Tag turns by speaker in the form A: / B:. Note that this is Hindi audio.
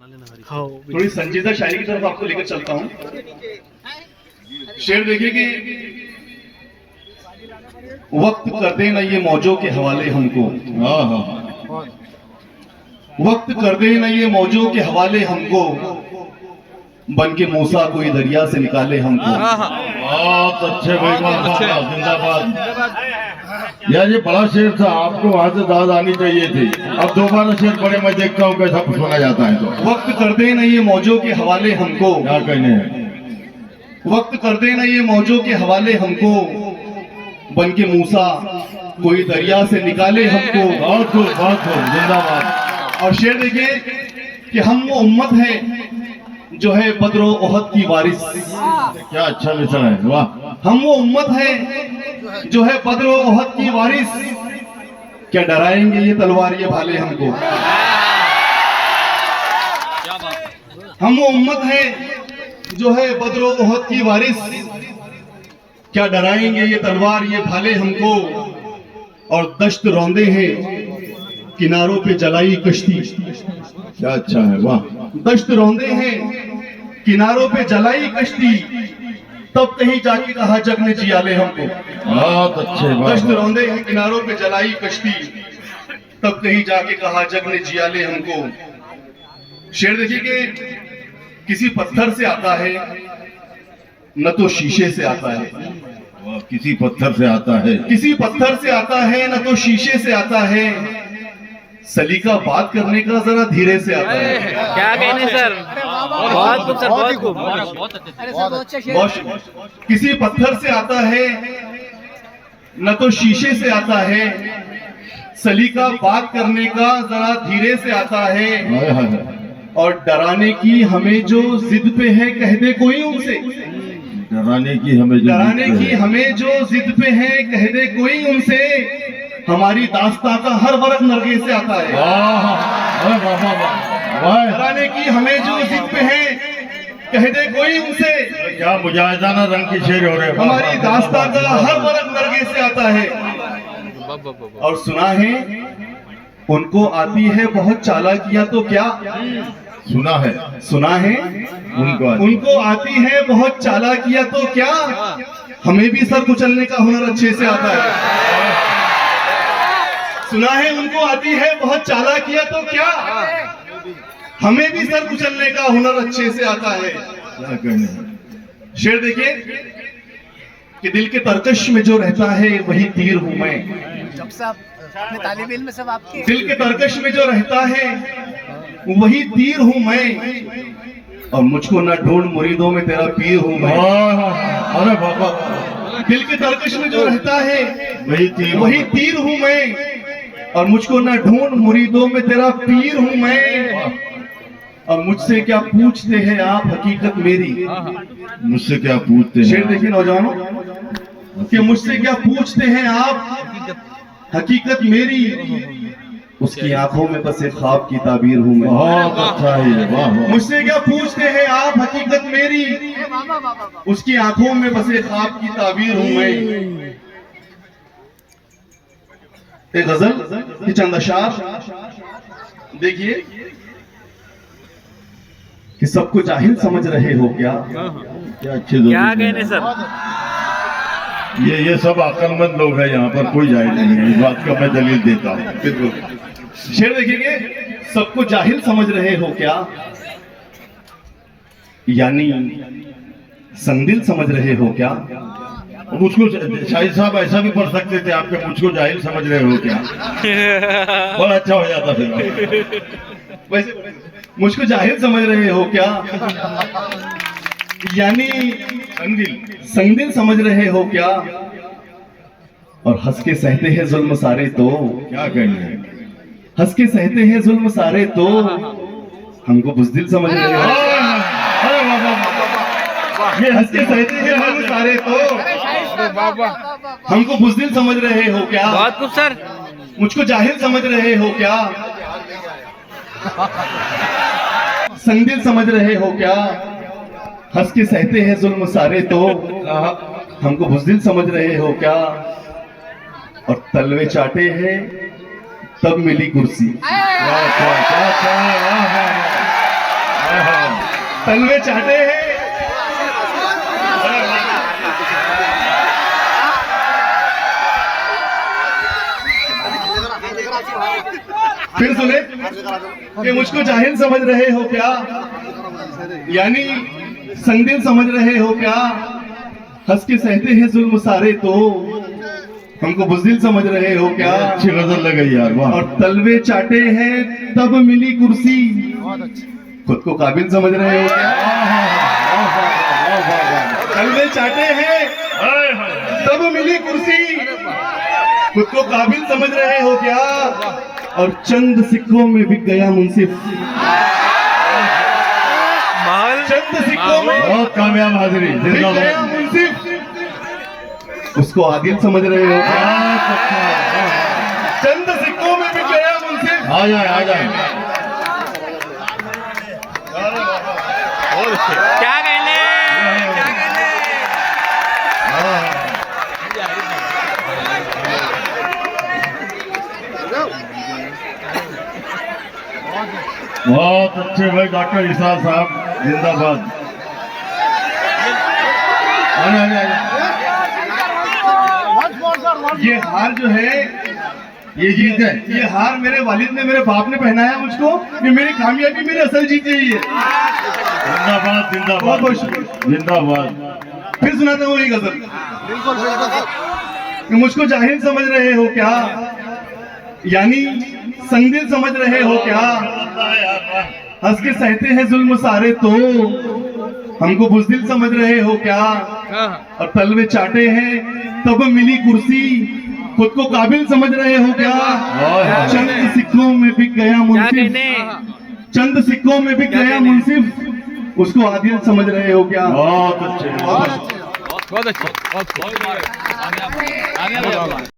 A: थोड़ी संजीदा शायरी की तरफ आपको लेकर चलता हूँ। शेर देखिए कि वक्त कर दे ना ये मौजों के हवाले हमको, वक्त कर दे ना ये मौजों के हवाले हमको, बन के मूसा कोई दरिया से निकाले हमको।
B: बहुत अच्छे भाई, जिंदाबाद। यार ये बड़ा शेर था, आपको वहां से दाद आनी चाहिए थी। अब दोबारा शेर पढ़े, मैं देखता हूँ कैसा सुना जाता है। तो
A: वक्त कर दे ना ये मौजों के हवाले हमको,
B: क्या कहने हैं,
A: वक्त कर दे ना ये मौजों के हवाले हमको, बन के मूसा कोई दरिया से निकाले हमको।
B: बहुत खूब, बहुत खूब, जिंदाबाद।
A: और शेर देखिए कि हम वो उम्मत है जो है बद्रो ओहद की वारिस।
B: क्या अच्छा मिशन है, वाह।
A: हम वो उम्मत है जो है बद्रो ओहद की वारिस, क्या डराएंगे ये तलवार ये भाले हमको। हम वो उम्मत है जो है बद्रो ओहद की वारिस, क्या डराएंगे ये तलवार ये भाले हमको। और दश्त रौंदे हैं किनारों पे जलाई कश्ती।
B: क्या अच्छा है, वाह।
A: दश्त रौंदे हैं किनारों पे जलाई कश्ती, तब कहीं जाके कहा जग ने जियाले हमको।
B: बहुत अच्छे,
A: दश्त रौंदे हैं किनारों पे जलाई कश्ती, तब कहीं जाके कहा जग ने जियाले हमको। शेर देखिए कि किसी पत्थर से आता है न तो शीशे से आता है।
B: किसी पत्थर से आता है,
A: किसी पत्थर से आता है न तो शीशे से आता है, सलीका बात करने का जरा धीरे से आता है।
C: क्या कहने सर, बहुत खूब सर, बहुत खूब,
A: बहुत। किसी पत्थर से आता है न तो शीशे से आता है, सलीका बात करने का जरा धीरे से आता है। और डराने की हमें जो जिद पे है कह दे कोई उनसे,
B: डराने की हमें
A: जो जिद पे है कह दे कोई उनसे, हमारी दास्तां का हर वर्ग नरगे से आता है। डराने की हमें जो जिद पे है कह दे कोई उनसे,
B: क्या मुजाहिदाना रंग की शेर हो रहे हैं।
A: हमारी दास्तां का हर वर्ग नरगे से आता है। और सुना है उनको आती है बहुत चालाकियां तो क्या,
B: सुना है
A: उनको आती है बहुत चालाकियां तो क्या, हमें भी सर कुचलने का हुनर अच्छे से आता है। सुना है उनको आती है बहुत चालाकियां तो क्या, हमें भी सर कुचलने का हुनर अच्छे से आता है। शेर देखिए कि दिल के तरकश में जो रहता है वही तीर हूं मैं। दिल के तरकश में जो रहता है वही तीर हूं मैं, और मुझको न ढूंढ मुरीदों में तेरा पीर हूं मैं।
B: अरे बाबा,
A: दिल के तरकश में जो रहता है
B: वही
A: तीर हूं मैं, और मुझको न ढूंढ मुरीदों में तेरा पीर हूं मैं। और मुझसे क्या पूछते हैं आप हकीकत मेरी,
B: मुझसे क्या पूछते हैं।
A: शेर देखिए नौजवानों कि मुझसे क्या पूछते हैं आप हकीकत मेरी, उसकी आंखों में बस एक ख्वाब की ताबीर हूं मैं।
B: बहुत अच्छा है, वाह।
A: मुझसे क्या पूछते हैं आप हकीकत मेरी, उसकी आंखों में बस एक ख्वाब की ताबीर हूं मैं। एक गजल की चंद अशार देखिए कि सबको जाहिल समझ रहे हो क्या।
B: क्या अच्छे
C: क्या कहने सर,
B: ये सब अक्लमंद लोग हैं, यहाँ पर कोई जाहिल नहीं है, इस बात का मैं दलील देता हूँ।
A: बिल्कुल। शेर देखिए सबको जाहिल समझ रहे हो क्या, यानी संदिल समझ रहे हो क्या।
B: मुझको शाहिद साहब ऐसा भी पढ़ सकते थे, आपके मुझको जाहिल समझ रहे हो क्या, बड़ा अच्छा हो जाता फिर।
A: वैसे मुझको जाहिल समझ रहे हो क्या, यानी संदिल समझ रहे हो क्या। और हंस के सहते हैं जुल्म सारे तो,
B: क्या कहने हैं,
A: हंस के सहते हैं जुल्म सारे तो, हमको बुज़दिल समझ रहे हो। ये हंस के सहते हैं जुल्म सारे तो, हमको बुज़दिल समझ रहे हो क्या।
C: बहुत खूब सर,
A: मुझको जाहिल समझ रहे हो क्या, संदिल समझ रहे हो क्या। हंस के सहते हैं जुल्म सारे तो, हमको बुज़दिल समझ रहे हो क्या। और तलवे चाटे हैं तब मिली कुर्सी। तलवे चाटे हैं। फिर सुने कि मुझको जाहिल समझ रहे हो क्या, यानी संगदिल समझ रहे हो क्या, हंस के सहते हैं जुल्म सारे तो हमको बुज़दिल समझ रहे हो क्या।
B: अच्छी गजल लगाई यार, वाह।
A: और तलवे चाटे हैं तब मिली कुर्सी, खुद को काबिल समझ रहे हो क्या। तलवे चाटे हैं तब मिली कुर्सी, खुद को काबिल समझ रहे हो क्या। और चंद सिक्कों में बिक गया मुंसिफ, चंद सिक्कों में
B: बहुत कामयाब हाजिरी,
A: बिक गया मुंसिफ, उसको आदिल समझ रहे हो क्या। चंद सिक्कों में बिक गया मुंसिफ।
B: आ जाए आ जाए।
C: क्या कहने, क्या कहने।
B: बहुत अच्छे भाई डॉक्टर इसाक साहब, जिंदाबाद। आने आने आने।
A: ये हार जो है,
B: ये जीत है।
A: ये हार मेरे वालिद ने, मेरे बाप ने पहनाया मुझको। ये मेरी कामयाबी, मेरी असल जीत यही है।
B: जिंदाबाद जिंदाबाद
A: बहुत बहुत शुक्रिया।
B: जिंदाबाद।
A: फिर सुनाता हूँ ये गजल कि मुझको जाहिल समझ रहे हो क्या, यानी संगदिल समझ रहे हो क्या। हंस के सहते हैं जुल्म सारे तो हमको बुज़दिल समझ रहे हो क्या। और तलवे चाटे हैं तब मिली कुर्सी, खुद को काबिल समझ रहे हो क्या। चंद सिक्कों में बिक गया मुंसिफ, चंद सिक्कों में बिक गया मुंसिफ, उसको आदिल समझ रहे हो क्या।
B: बहुत अच्छे।
C: बहुत अच्छा, बहुत